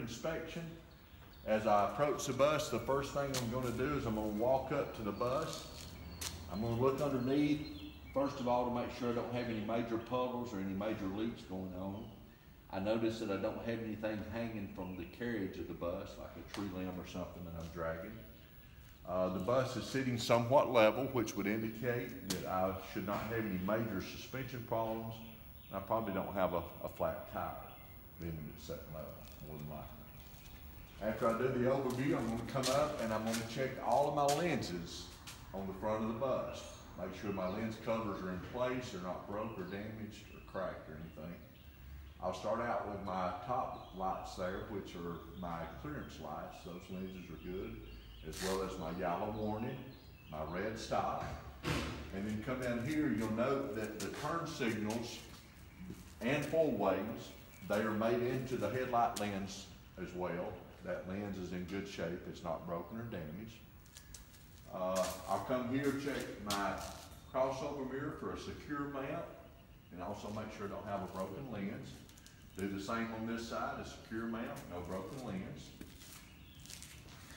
inspection. As I approach the bus, the first thing I'm going to do is I'm going to walk up to the bus. I'm going to look underneath, first of all, to make sure I don't have any major puddles or any major leaks going on. I notice that I don't have anything hanging from the carriage of the bus, like a tree limb or something that I'm dragging. The bus is sitting somewhat level, which would indicate that I should not have any major suspension problems. I probably don't have a flat tire, being it's set level, more than likely. After I do the overview, I'm going to come up and I'm going to check all of my lenses on the front of the bus. Make sure my lens covers are in place, they're not broke or damaged or cracked or anything. I'll start out with my top lights there, which are my clearance lights. Those lenses are good, as well as my yellow warning, my red stop. And then come down here, you'll note that the turn signals and full waves, they are made into the headlight lens as well. That lens is in good shape, it's not broken or damaged. I'll come here, check my crossover mirror for a secure mount, and also make sure I don't have a broken lens. Do the same on this side, a secure mount, no broken lens.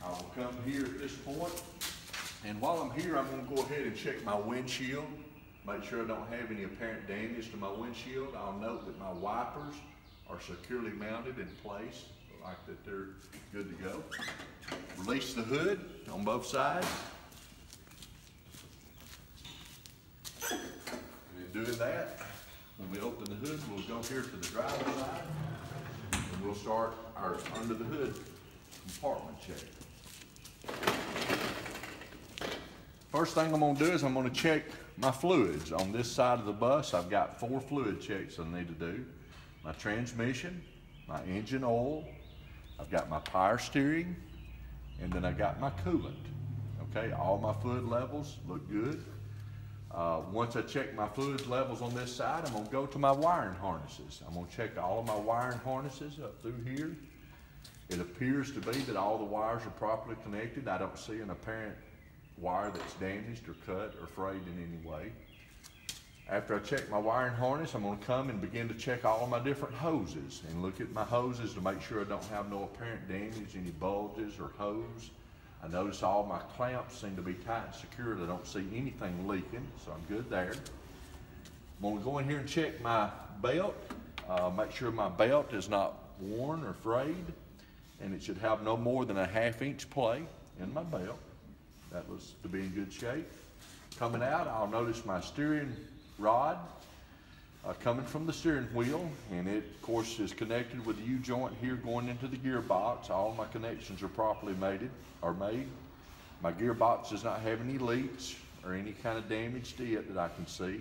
I will come here at this point, and while I'm here, I'm going to go ahead and check my windshield, make sure I don't have any apparent damage to my windshield. I'll note that my wipers are securely mounted in place, like that they're good to go. Release the hood on both sides. And in doing that, when we open the hood, we'll go here to the driver's side, and we'll start our under the hood compartment check. First thing I'm going to do is I'm going to check my fluids. On this side of the bus, I've got 4 fluid checks I need to do. My transmission, my engine oil, I've got my power steering, and then I got my coolant. Okay, all my fluid levels look good. Once I check my fluid levels on this side, I'm going to go to my wiring harnesses. I'm going to check all of my wiring harnesses up through here. It appears to be that all the wires are properly connected. I don't see an apparent wire that's damaged or cut or frayed in any way. After I check my wiring harness, I'm going to come and begin to check all of my different hoses and look at my hoses to make sure I don't have no apparent damage, any bulges or hose. I notice all my clamps seem to be tight and secured. I don't see anything leaking, so I'm good there. I'm going to go in here and check my belt, make sure my belt is not worn or frayed, and it should have no more than a 1/2 inch play in my belt. That looks to be in good shape. Coming out, I'll notice my steering rod coming from the steering wheel, and it of course is connected with the U-joint here going into the gearbox. All my connections are properly made. My gearbox does not have any leaks or any kind of damage to it that I can see.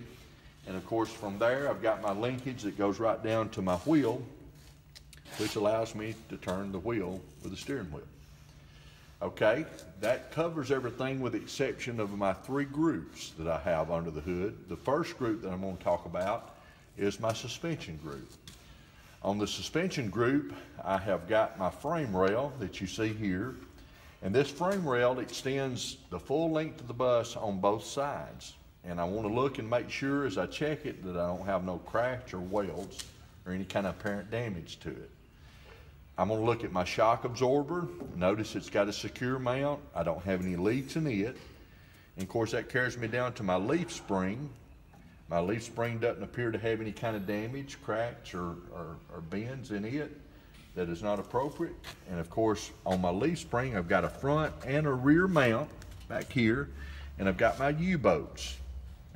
And of course from there I've got my linkage that goes right down to my wheel, which allows me to turn the wheel with the steering wheel. Okay, that covers everything with the exception of my 3 groups that I have under the hood. The first group that I'm going to talk about is my suspension group. On the suspension group, I have got my frame rail that you see here, and this frame rail extends the full length of the bus on both sides. And I want to look and make sure as I check it that I don't have no cracks or welds or any kind of apparent damage to it. I'm going to look at my shock absorber. Notice it's got a secure mount. I don't have any leaks in it. And of course that carries me down to my leaf spring. My leaf spring doesn't appear to have any kind of damage, cracks, or bends in it that is not appropriate. And of course on my leaf spring I've got a front and a rear mount back here, and I've got my U-boats.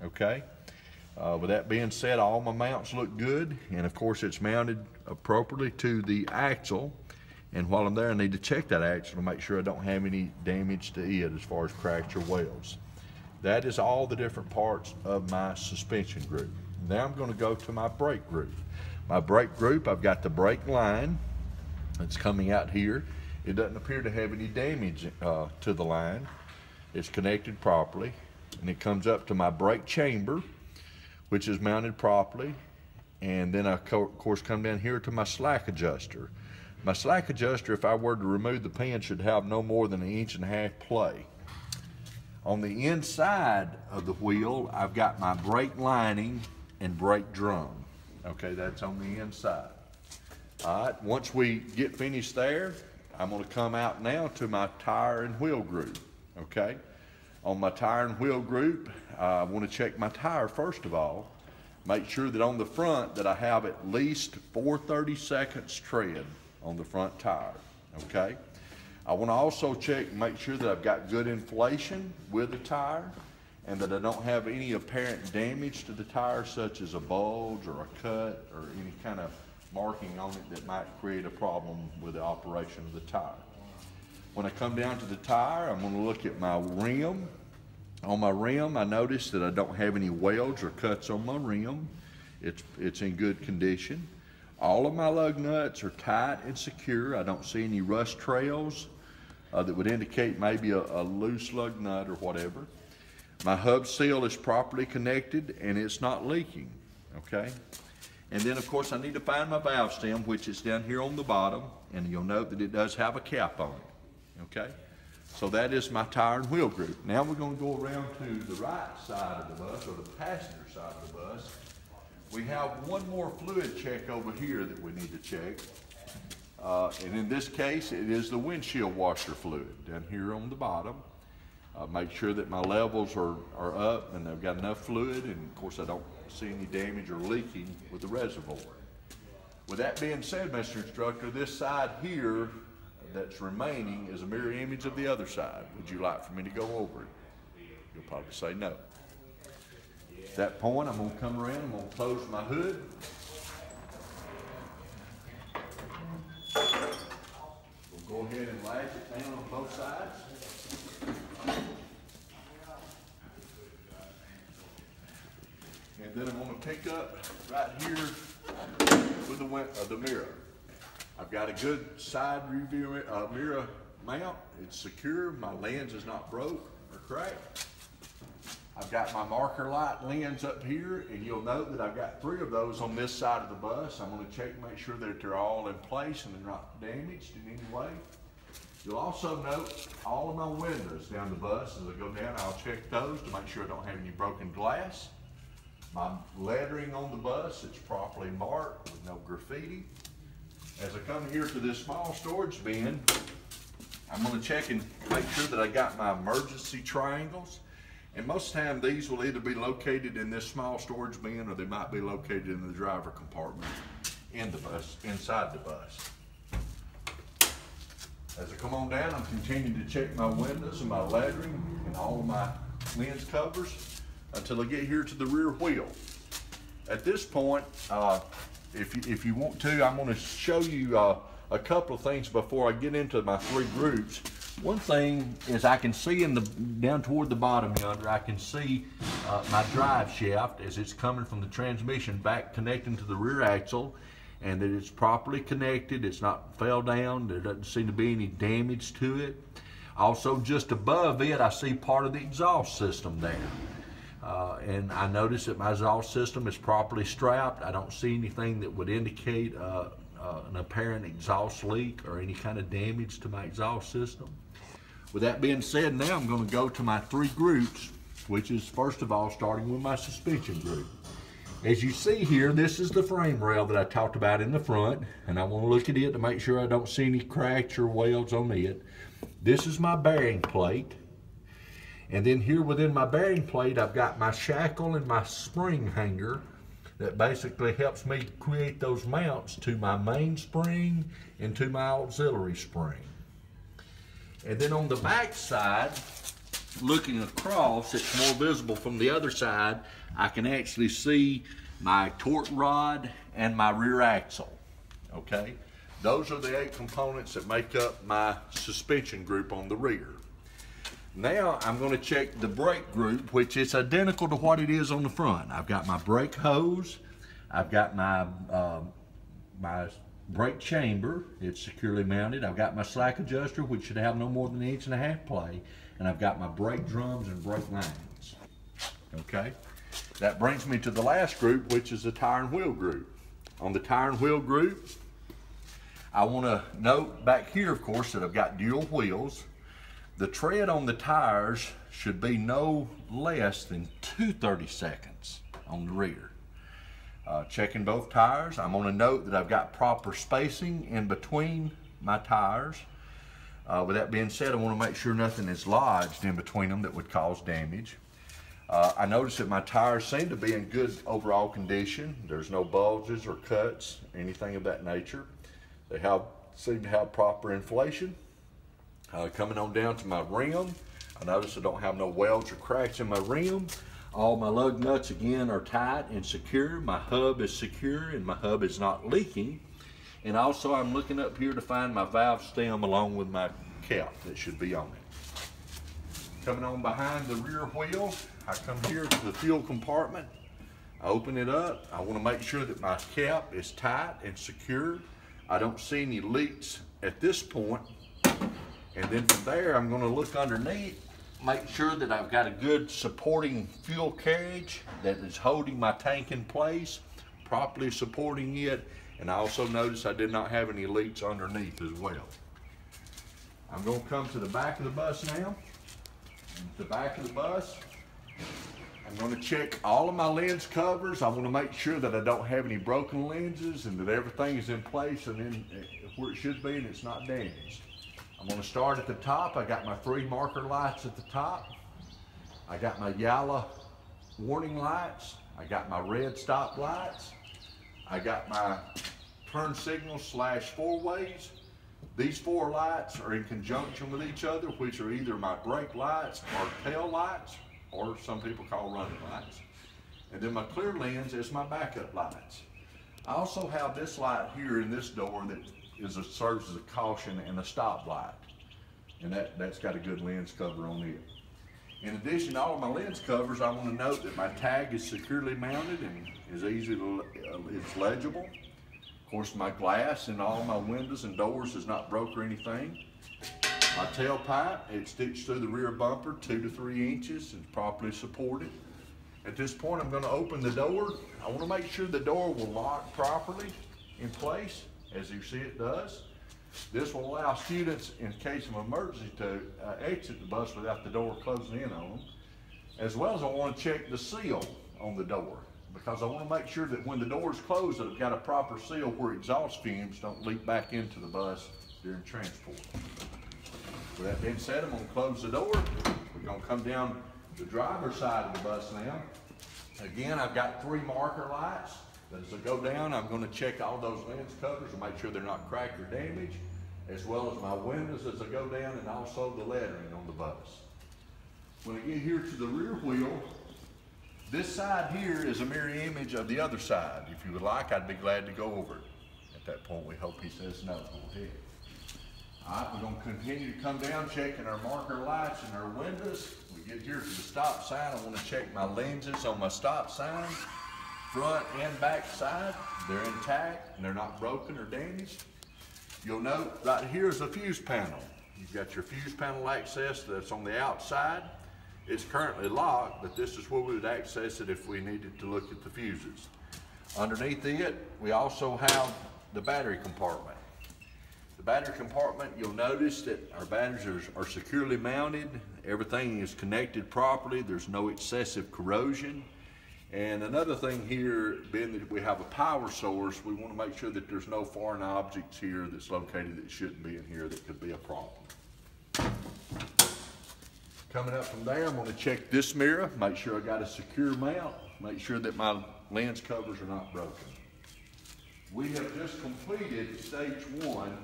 Okay. With that being said, all my mounts look good, and of course it's mounted appropriately to the axle. And while I'm there, I need to check that axle to make sure I don't have any damage to it as far as cracks or welds. That is all the different parts of my suspension group. Now I'm going to go to my brake group. My brake group, I've got the brake line that's coming out here. It doesn't appear to have any damage to the line. It's connected properly, and it comes up to my brake chamber, which is mounted properly. And then I of course come down here to my slack adjuster. My slack adjuster, if I were to remove the pin, should have no more than 1.5 inch play. On the inside of the wheel, I've got my brake lining and brake drum. Okay, that's on the inside. All right, once we get finished there, I'm gonna come out now to my tire and wheel group, okay? On my tire and wheel group, I wanna check my tire first of all. Make sure that on the front that I have at least 4/32 tread on the front tire, okay? I wanna also check and make sure that I've got good inflation with the tire and that I don't have any apparent damage to the tire, such as a bulge or a cut or any kind of marking on it that might create a problem with the operation of the tire. When I come down to the tire, I'm gonna look at my rim. On my rim, I notice that I don't have any welds or cuts on my rim. It's in good condition. All of my lug nuts are tight and secure. I don't see any rust trails that would indicate maybe a loose lug nut or whatever. My hub seal is properly connected and it's not leaking, okay? And then of course I need to find my valve stem, which is down here on the bottom, and you'll note that it does have a cap on it, okay? So that is my tire and wheel group. Now we're gonna go around to the right side of the bus, or the passenger side of the bus. We have one more fluid check over here that we need to check. And in this case, it is the windshield washer fluid down here on the bottom. Make sure that my levels are up and I've got enough fluid, and of course I don't see any damage or leaking with the reservoir. With that being said, Mr. Instructor, this side here that's remaining is a mirror image of the other side. Would you like for me to go over it? You'll probably say no. At that point, I'm gonna come around, I'm gonna close my hood. We'll go ahead and latch it down on both sides. And then I'm gonna pick up right here with the mirror. I've got a good side review mirror mount. It's secure. My lens is not broke or cracked. I've got my marker light lens up here, and you'll note that I've got 3 of those on this side of the bus. I'm going to check and make sure that they're all in place and they're not damaged in any way. You'll also note all of my windows down the bus. As I go down, I'll check those to make sure I don't have any broken glass. My lettering on the bus, it's properly marked with no graffiti. As I come here to this small storage bin, I'm going to check and make sure that I got my emergency triangles. And most of the time these will either be located in this small storage bin or they might be located in the driver compartment in the bus, inside the bus. As I come on down, I'm continuing to check my windows and my lettering and all of my lens covers until I get here to the rear wheel. At this point, if you want to, I'm going to show you a couple of things before I get into my 3 groups. One thing is I can see down toward the bottom yonder, I can see my drive shaft as it's coming from the transmission back connecting to the rear axle, and that it's properly connected, it's not fell down, there doesn't seem to be any damage to it. Also just above it, I see part of the exhaust system there. And I notice that my exhaust system is properly strapped. I don't see anything that would indicate an apparent exhaust leak or any kind of damage to my exhaust system. With that being said, now I'm going to go to my 3 groups, which is first of all starting with my suspension group. As you see here, this is the frame rail that I talked about in the front, and I want to look at it to make sure I don't see any cracks or welds on it. This is my bearing plate. And then here within my bearing plate, I've got my shackle and my spring hanger that basically helps me create those mounts to my main spring and to my auxiliary spring. And then on the back side, looking across, it's more visible from the other side, I can actually see my torque rod and my rear axle, okay? Those are the 8 components that make up my suspension group on the rear. Now I'm going to check the brake group, which is identical to what it is on the front. I've got my brake hose, I've got my my brake chamber, it's securely mounted. I've got my slack adjuster, which should have no more than 1.5 inch play, and I've got my brake drums and brake lines. Okay, that brings me to the last group, which is the tire and wheel group. On the tire and wheel group, I want to note back here, of course, that I've got dual wheels. The tread on the tires should be no less than 2/32 on the rear. Checking both tires. I'm going to note that I've got proper spacing in between my tires. With that being said, I want to make sure nothing is lodged in between them that would cause damage. I noticed that my tires seem to be in good overall condition. There's no bulges or cuts, anything of that nature. They seem to have proper inflation. Coming on down to my rim, I notice I don't have no welds or cracks in my rim. All my lug nuts again are tight and secure. My hub is secure and my hub is not leaking. And also I'm looking up here to find my valve stem along with my cap that should be on it. Coming on behind the rear wheel, I come here to the fuel compartment. I open it up. I want to make sure that my cap is tight and secure. I don't see any leaks at this point. And then from there, I'm going to look underneath, make sure that I've got a good supporting fuel carriage that is holding my tank in place, properly supporting it. And I also noticed I did not have any leaks underneath as well. I'm going to come to the back of the bus now. The back of the bus, I'm going to check all of my lens covers. I want to make sure that I don't have any broken lenses and that everything is in place and in where it should be and it's not damaged. I'm going to start at the top. I got my 3 marker lights at the top. I got my yellow warning lights. I got my red stop lights. I got my turn signals / 4-ways. These 4 lights are in conjunction with each other, which are either my brake lights or tail lights, or some people call running lights. And then my clear lens is my backup lights. I also have this light here in this door that serves as a caution and a stop light. And that's got a good lens cover on it. In addition to all of my lens covers, I want to note that my tag is securely mounted and is it's legible. Of course, my glass and all my windows and doors is not broke or anything. My tailpipe, it sticks through the rear bumper 2 to 3 inches and properly supported. At this point, I'm going to open the door. I want to make sure the door will lock properly in place, as you see it does. This will allow students, in case of emergency, to exit the bus without the door closing in on them. As well as I want to check the seal on the door, because I want to make sure that when the door is closed, that I've got a proper seal where exhaust fumes don't leak back into the bus during transport. With that being said, I'm going to close the door. We're going to come down the driver's side of the bus now. Again, I've got 3 marker lights. As I go down, I'm going to check all those lens covers and make sure they're not cracked or damaged, as well as my windows as I go down and also the lettering on the bus. When I get here to the rear wheel, this side here is a mirror image of the other side. If you would like, I'd be glad to go over it. At that point, we hope he says no. Go ahead. All right, we're going to continue to come down, checking our marker lights and our windows. We get here to the stop sign. I want to check my lenses on my stop sign. Front and back side, they're intact and they're not broken or damaged. You'll note right here is a fuse panel. You've got your fuse panel access that's on the outside. It's currently locked, but this is where we would access it if we needed to look at the fuses. Underneath it, we also have the battery compartment. The battery compartment, you'll notice that our batteries are securely mounted. Everything is connected properly. There's no excessive corrosion. And another thing here, being that we have a power source, we want to make sure that there's no foreign objects here that's located that shouldn't be in here that could be a problem. Coming up from there, I'm going to check this mirror, make sure I got a secure mount, make sure that my lens covers are not broken. We have just completed stage 1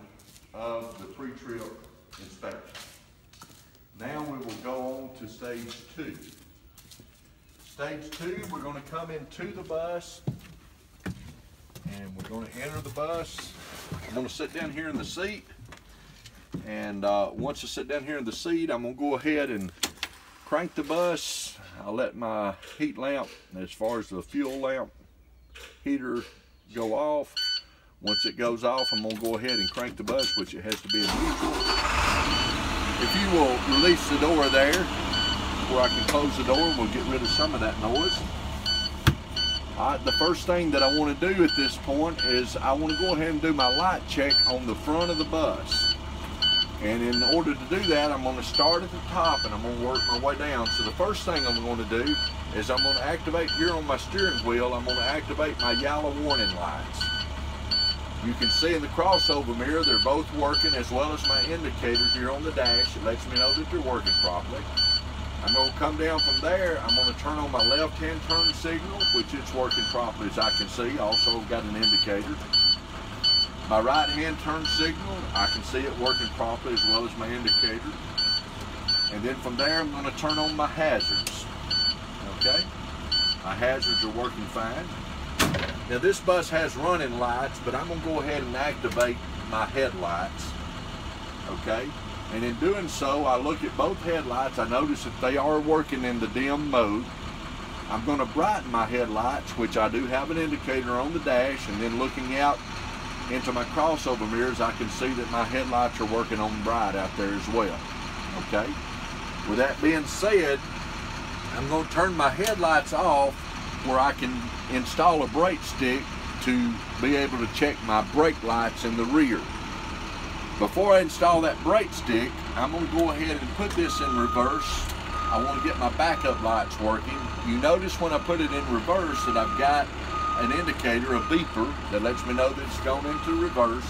of the pre-trip inspection. Now we will go on to stage 2. Stage 2, we're going to come into the bus and we're going to enter the bus. I'm going to sit down here in the seat, and once I sit down here in the seat, I'm going to go ahead and crank the bus. I'll let my heat lamp, as far as the fuel lamp heater, go off. Once it goes off, I'm going to go ahead and crank the bus, which it has to be in neutral. If you will release the door there, where I can close the door, we'll get rid of some of that noise. All right, the first thing that I want to do at this point is I want to go ahead and do my light check on the front of the bus. And in order to do that, I'm going to start at the top and I'm going to work my way down. So the first thing I'm going to do is I'm going to activate here on my steering wheel, I'm going to activate my yellow warning lights. You can see in the crossover mirror, they're both working, as well as my indicator here on the dash. It lets me know that they're working properly. I'm going to come down from there. I'm going to turn on my left-hand turn signal, which it's working properly as I can see. Also got an indicator. My right-hand turn signal, I can see it working properly as well as my indicator. And then from there, I'm going to turn on my hazards. Okay? My hazards are working fine. Now this bus has running lights, but I'm going to go ahead and activate my headlights. Okay? And in doing so, I look at both headlights. I notice that they are working in the dim mode. I'm going to brighten my headlights, which I do have an indicator on the dash, and then looking out into my crossover mirrors, I can see that my headlights are working on bright out there as well. Okay? With that being said, I'm going to turn my headlights off where I can install a brake stick to be able to check my brake lights in the rear. Before I install that brake stick, I'm going to go ahead and put this in reverse. I want to get my backup lights working. You notice when I put it in reverse that I've got an indicator, a beeper, that lets me know that it's going into reverse.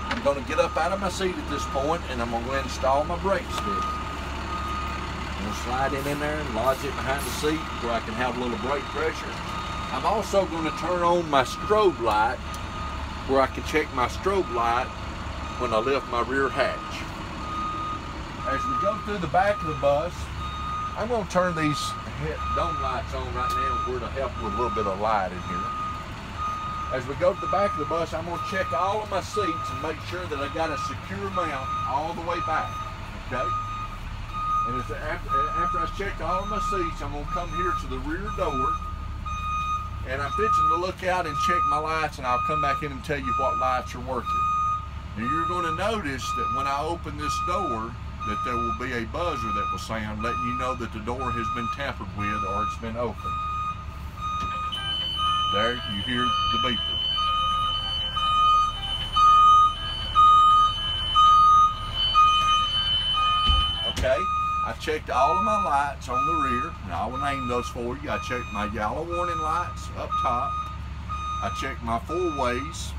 I'm going to get up out of my seat at this point and I'm going to install my brake stick. I'm going to slide it in there and lodge it behind the seat where I can have a little brake pressure. I'm also going to turn on my strobe light where I can check my strobe light when I lift my rear hatch. As we go through the back of the bus, I'm going to turn these dome lights on right now where to help with a little bit of light in here. As we go to the back of the bus, I'm going to check all of my seats and make sure that I got a secure mount all the way back. Okay? And after I've checked all of my seats, I'm going to come here to the rear door. And I'm fixing to look out and check my lights, and I'll come back in and tell you what lights are working. Now you're going to notice that when I open this door, that there will be a buzzer that will sound, letting you know that the door has been tampered with or it's been opened. There, you hear the beeper. Okay, I checked all of my lights on the rear, and I will name those for you. I checked my yellow warning lights up top. I checked my four-ways.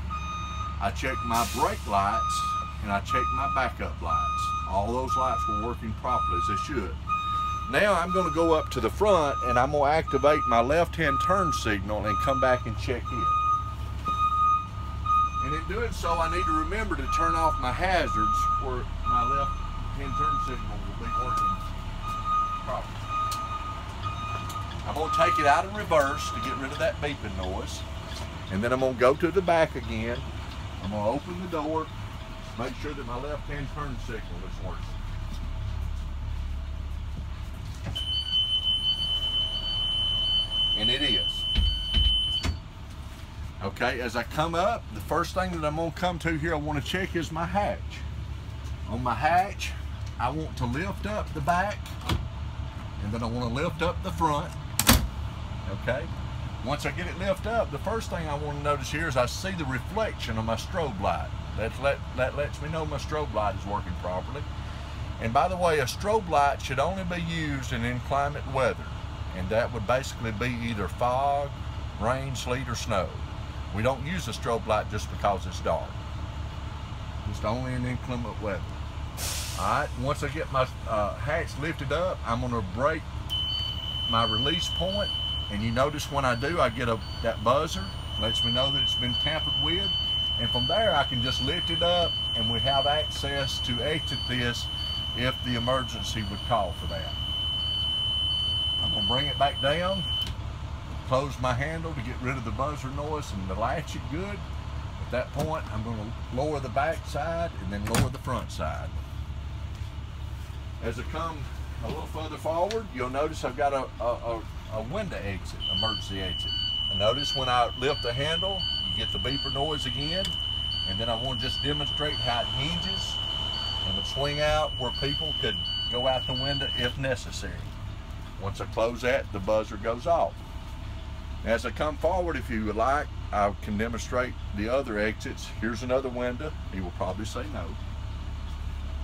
I checked my brake lights, and I checked my backup lights. All those lights were working properly as they should. Now I'm going to go up to the front and I'm going to activate my left-hand turn signal and come back and check it. And in doing so, I need to remember to turn off my hazards where my left-hand turn signal will be working properly. I'm going to take it out of reverse to get rid of that beeping noise. And then I'm going to go to the back again. I'm going to open the door, make sure that my left-hand turn signal is working. And it is. Okay, as I come up, the first thing that I'm going to come to here I want to check is my hatch. On my hatch, I want to lift up the back, and then I want to lift up the front. Okay? Once I get it lifted up, the first thing I want to notice here is I see the reflection of my strobe light. That lets me know my strobe light is working properly. And by the way, a strobe light should only be used in inclement weather. And that would basically be either fog, rain, sleet, or snow. We don't use a strobe light just because it's dark. Just only in inclement weather. Alright, once I get my hatch lifted up, I'm going to break my release point. And you notice when I do, I get that buzzer, lets me know that it's been tampered with. And from there, I can just lift it up and we have access to exit this if the emergency would call for that. I'm going to bring it back down, close my handle to get rid of the buzzer noise and to latch it good. At that point, I'm going to lower the back side and then lower the front side. As I come a little further forward, you'll notice I've got a window exit, emergency exit. And notice when I lift the handle, you get the beeper noise again. And then I want to just demonstrate how it hinges and would swing out where people could go out the window if necessary. Once I close that, the buzzer goes off. As I come forward, if you would like, I can demonstrate the other exits. Here's another window. He will probably say no.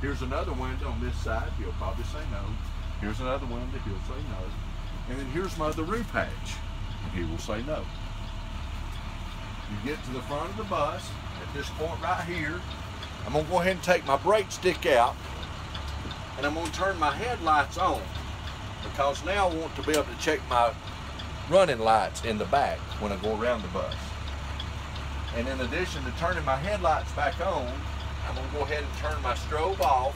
Here's another window on this side. He'll probably say no. Here's another window. He'll say no. And then here's my other roof hatch. And he will say no. You get to the front of the bus. At this point right here, I'm going to go ahead and take my brake stick out. And I'm going to turn my headlights on. Because now I want to be able to check my running lights in the back when I go around the bus. And in addition to turning my headlights back on, I'm going to go ahead and turn my strobe off,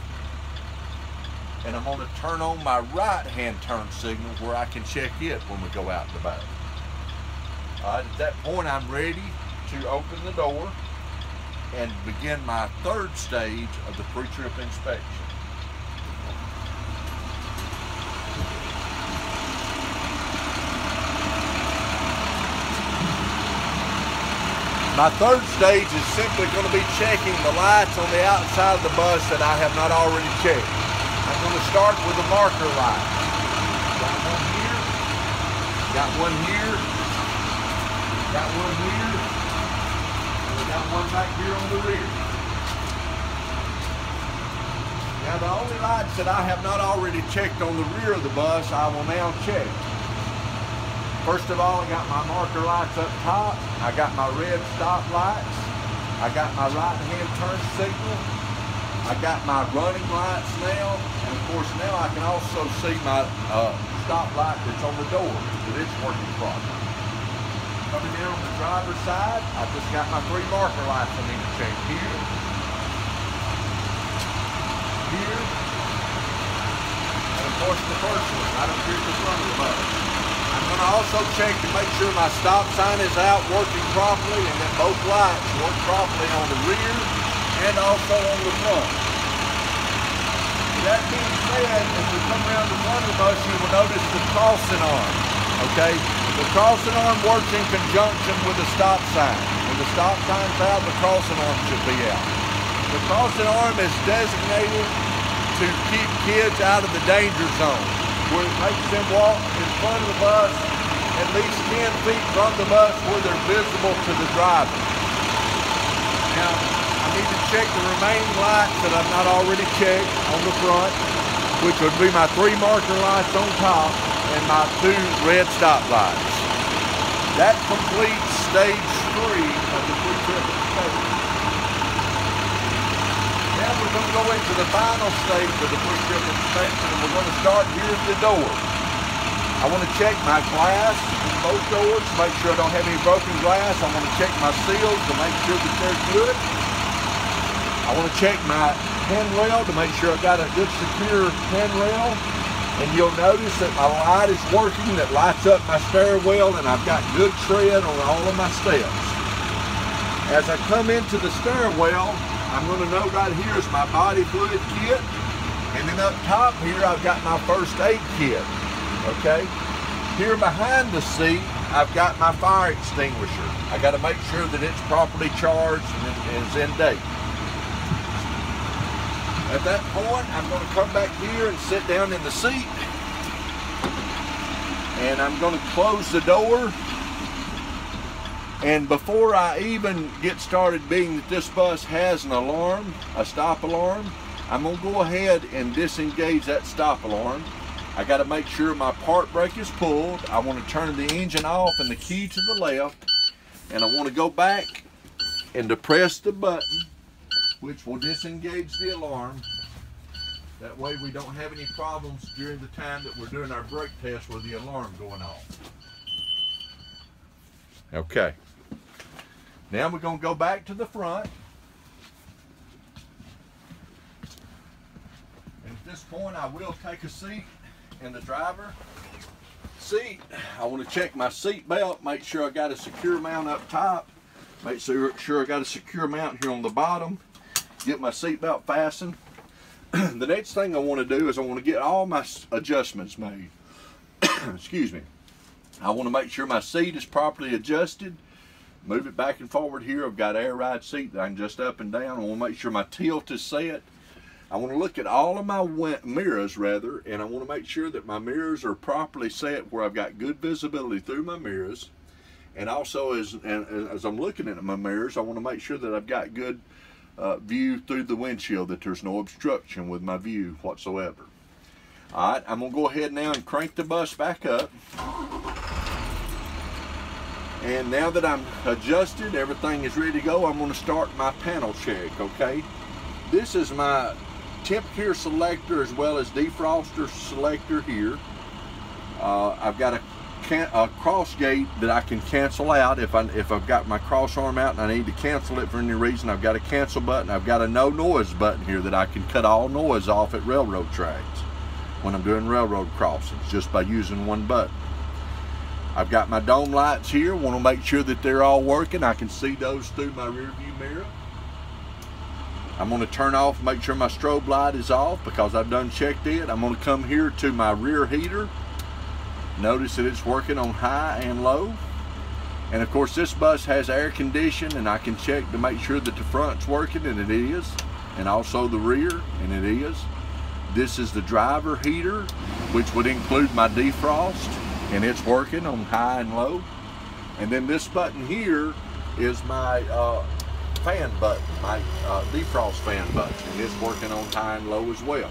and I'm going to turn on my right-hand turn signal where I can check it when we go out the back. All right, at that point, I'm ready to open the door and begin my third stage of the pre-trip inspection. My third stage is simply going to be checking the lights on the outside of the bus that I have not already checked. I'm going to start with the marker lights. Got one here, got one here, got one here, and we got one back here on the rear. Now the only lights that I have not already checked on the rear of the bus, I will now check. First of all, I got my marker lights up top. I got my red stop lights. I got my right-hand turn signal. I got my running lights now. And of course, now I can also see my stop light that's on the door, that it's working properly. Coming in on the driver's side, I just got my 3 marker lights I need to check here, here, and of course the first one, right up here at the front of the bus. I'm going to also check to make sure my stop sign is out working properly and that both lights work properly on the rear and also on the front. That being said, as we come around the front of the bus, you will notice the crossing arm, okay? The crossing arm works in conjunction with the stop sign. When the stop sign's out, the crossing arm should be out. The crossing arm is designated to keep kids out of the danger zone, where it makes them walk in front of the bus at least 10 feet from the bus where they're visible to the driver. Now, I need to check the remaining lights that I've not already checked on the front, which would be my 3 marker lights on top and my 2 red stop lights. That completes stage 3 of the pre-trip inspection. Now we're going to go into the final stage of the pre-trip inspection, and we're going to start here at the door. I want to check my glass in both doors to make sure I don't have any broken glass. I want to check my seals to make sure that they're good. I want to check my handrail to make sure I've got a good secure handrail. And you'll notice that my light is working, that lights up my stairwell, and I've got good tread on all of my steps. As I come into the stairwell, I'm going to note right here is my body fluid kit, and then up top here I've got my first aid kit, okay? Here behind the seat I've got my fire extinguisher. I got to make sure that it's properly charged and is in date. At that point, I'm going to come back here and sit down in the seat, and I'm going to close the door. And before I even get started, being that this bus has an alarm, a stop alarm, I'm going to go ahead and disengage that stop alarm. I got to make sure my park brake is pulled. I want to turn the engine off and the key to the left, and I want to go back and depress the button, which will disengage the alarm. That way we don't have any problems during the time that we're doing our brake test with the alarm going off. Okay. Now we're going to go back to the front. And at this point I will take a seat in the driver's seat. I want to check my seat belt, make sure I got a secure mount up top, make sure I got a secure mount here on the bottom, get my seat belt fastened. The next thing I want to do is I want to get all my adjustments made. Excuse me. I want to make sure my seat is properly adjusted. Move it back and forward here. I've got air ride seat that I can adjust up and down. I want to make sure my tilt is set. I want to look at all of my mirrors rather, and I want to make sure that my mirrors are properly set where I've got good visibility through my mirrors. And also as I'm looking at my mirrors, I want to make sure that I've got good view through the windshield, that there's no obstruction with my view whatsoever. All right, I'm gonna go ahead now and crank the bus back up. And now that I'm adjusted, everything is ready to go, I'm gonna start my panel check, okay? This is my temperature selector as well as defroster selector here. I've got a cross gate that I can cancel out if I've got my cross arm out and I need to cancel it for any reason. I've got a cancel button. I've got a no noise button here that I can cut all noise off at railroad tracks when I'm doing railroad crossings, just by using one button. I've got my dome lights here. Want to make sure that they're all working. I can see those through my rear view mirror. I'm going to turn off, make sure my strobe light is off because I've done checked it. I'm going to come here to my rear heater. Notice that it's working on high and low. And of course this bus has air conditioning, and I can check to make sure that the front's working, and it is. And also the rear, and it is. This is the driver heater, which would include my defrost, and it's working on high and low. And then this button here is my fan button, my defrost fan button, and it's working on high and low as well.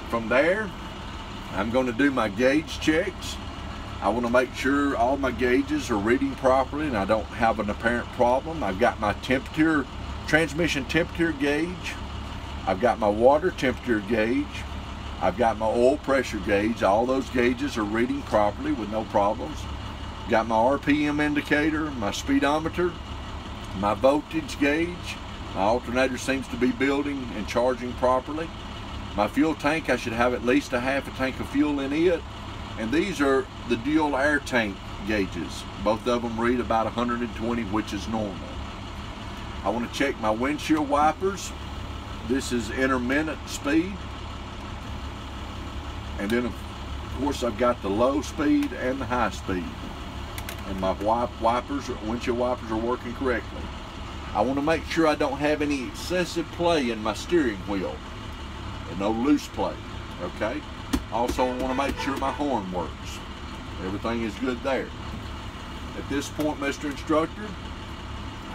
From there, I'm going to do my gauge checks. I want to make sure all my gauges are reading properly and I don't have an apparent problem. I've got my temperature, transmission temperature gauge. I've got my water temperature gauge. I've got my oil pressure gauge. All those gauges are reading properly with no problems. Got my RPM indicator, my speedometer, my voltage gauge. My alternator seems to be building and charging properly. My fuel tank, I should have at least a half a tank of fuel in it. And these are the dual air tank gauges. Both of them read about 120, which is normal. I want to check my windshield wipers. This is intermittent speed. And then of course I've got the low speed and the high speed. And my windshield wipers are working correctly. I want to make sure I don't have any excessive play in my steering wheel. No loose play, okay? Also, I want to make sure my horn works. Everything is good there. At this point, Mr. Instructor,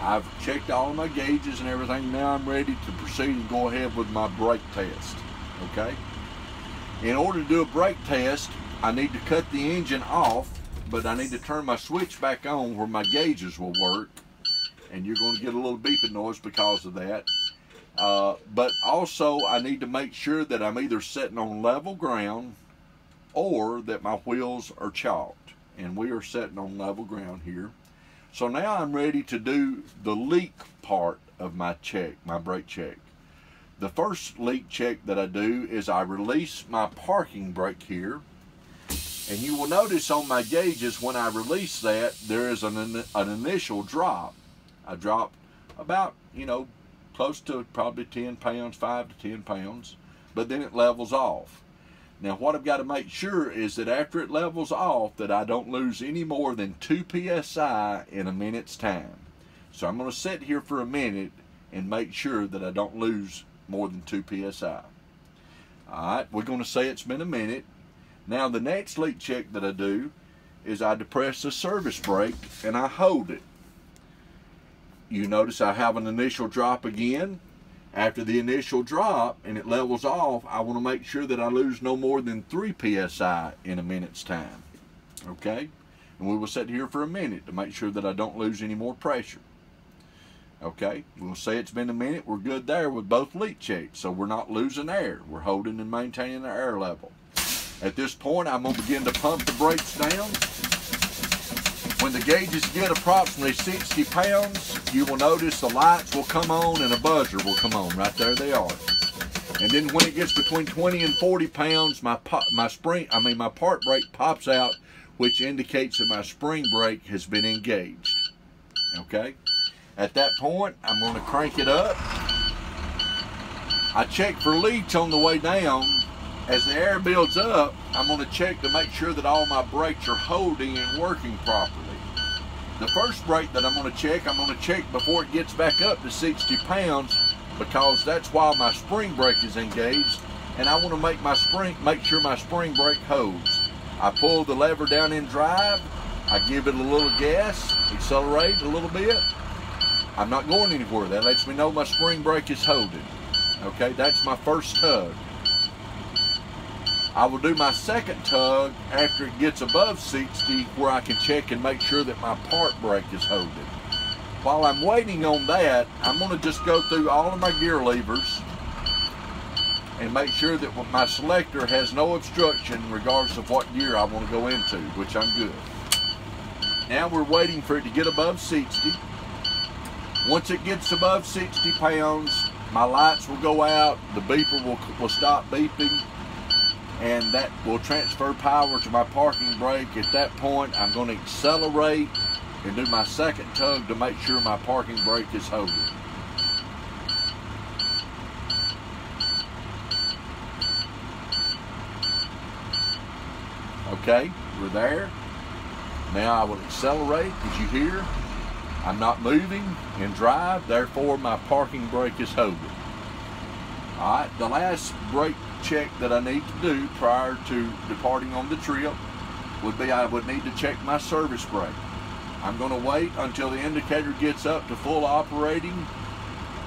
I've checked all of my gauges and everything. Now I'm ready to proceed and go ahead with my brake test, okay? In order to do a brake test, I need to cut the engine off, but I need to turn my switch back on where my gauges will work. And you're going to get a little beeping noise because of that. But also I need to make sure that I'm either sitting on level ground or that my wheels are chalked, and we are sitting on level ground here. So now I'm ready to do the leak part of my check, my brake check. The first leak check that I do is I release my parking brake here, and you will notice on my gauges when I release that there is an initial drop. I drop about, close to probably 10 pounds, 5 to 10 pounds, but then it levels off. Now what I've got to make sure is that after it levels off that I don't lose any more than 2 psi in a minute's time. So I'm going to sit here for a minute and make sure that I don't lose more than 2 psi. Alright, we're going to say it's been a minute. Now the next leak check that I do is I depress the service brake and I hold it. You notice I have an initial drop again. After the initial drop and it levels off, I want to make sure that I lose no more than 3 psi in a minute's time. Okay? And we will sit here for a minute to make sure that I don't lose any more pressure. Okay? We'll say it's been a minute. We're good there with both leak checks. So we're not losing air. We're holding and maintaining our air level. At this point, I'm going to begin to pump the brakes down. When the gauges get approximately 60 pounds, you will notice the lights will come on and a buzzer will come on. Right there they are. And then when it gets between 20 and 40 pounds, my part brake pops out, which indicates that my spring brake has been engaged. Okay? At that point, I'm going to crank it up. I check for leaks on the way down. As the air builds up, I'm going to check to make sure that all my brakes are holding and working properly. The first brake that I'm going to check before it gets back up to 60 pounds because that's while my spring brake is engaged, and I want to make sure my spring brake holds. I pull the lever down in drive, I give it a little gas, accelerate a little bit, I'm not going anywhere. That lets me know my spring brake is holding. Okay, that's my first tug. I will do my second tug after it gets above 60, where I can check and make sure that my park brake is holding. While I'm waiting on that, I'm going to just go through all of my gear levers and make sure that my selector has no obstruction regardless of what gear I want to go into, which I'm good. Now we're waiting for it to get above 60. Once it gets above 60 pounds, my lights will go out, the beeper will stop beeping, and that will transfer power to my parking brake. At that point, I'm going to accelerate and do my second tug to make sure my parking brake is holding. Okay, we're there. Now I will accelerate. As you hear, I'm not moving in drive, therefore my parking brake is holding. Alright, the last brake check that I need to do prior to departing on the trip would be I would need to check my service brake. I'm going to wait until the indicator gets up to full operating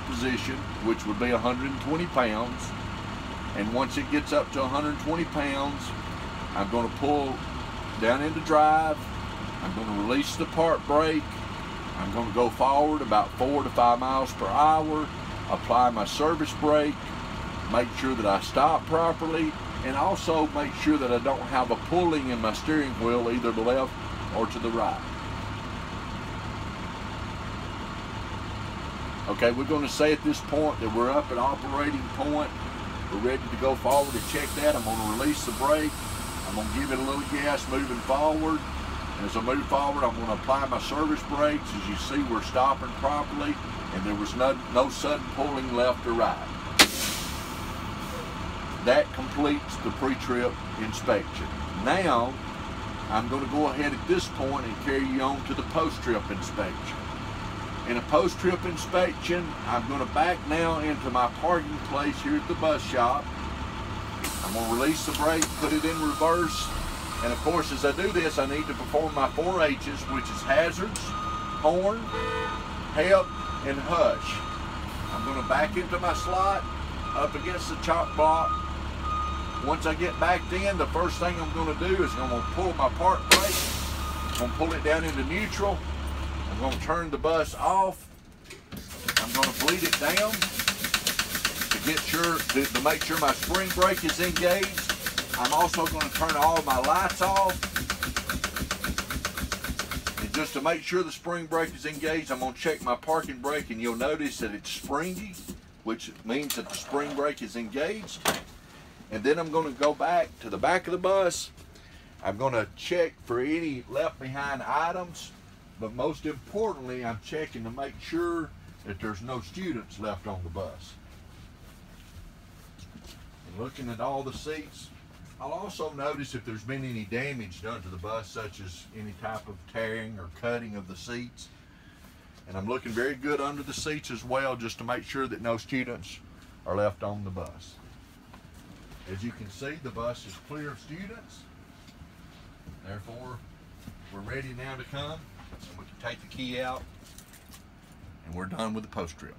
position, which would be 120 pounds. And once it gets up to 120 pounds, I'm going to pull down into drive. I'm going to release the park brake. I'm going to go forward about 4 to 5 miles per hour, apply my service brake, make sure that I stop properly, and also make sure that I don't have a pulling in my steering wheel either to the left or to the right. Okay, we're going to say at this point that we're up at operating point. We're ready to go forward to check that. I'm going to release the brake. I'm going to give it a little gas moving forward. And as I move forward, I'm going to apply my service brakes. As you see, we're stopping properly, and there was no sudden pulling left or right. That completes the pre-trip inspection. Now, I'm going to go ahead at this point and carry you on to the post-trip inspection. In a post-trip inspection, I'm going to back now into my parking place here at the bus shop. I'm going to release the brake, put it in reverse, and of course as I do this I need to perform my 4 H's, which is hazards, horn, help, and hush. I'm going to back into my slot up against the chalk block. Once I get backed in, the first thing I'm going to do is I'm going to pull my park brake. I'm going to pull it down into neutral. I'm going to turn the bus off. I'm going to bleed it down to make sure my spring brake is engaged. I'm also going to turn all my lights off. And just to make sure the spring brake is engaged, I'm going to check my parking brake, and you'll notice that it's springy, which means that the spring brake is engaged. And then I'm going to go back to the back of the bus. I'm going to check for any left behind items, but most importantly, I'm checking to make sure that there's no students left on the bus. And looking at all the seats, I'll also notice if there's been any damage done to the bus, such as any type of tearing or cutting of the seats. And I'm looking very good under the seats as well, just to make sure that no students are left on the bus. As you can see, the bus is clear of students. Therefore, we're ready now to come, and we can take the key out, and we're done with the post trip.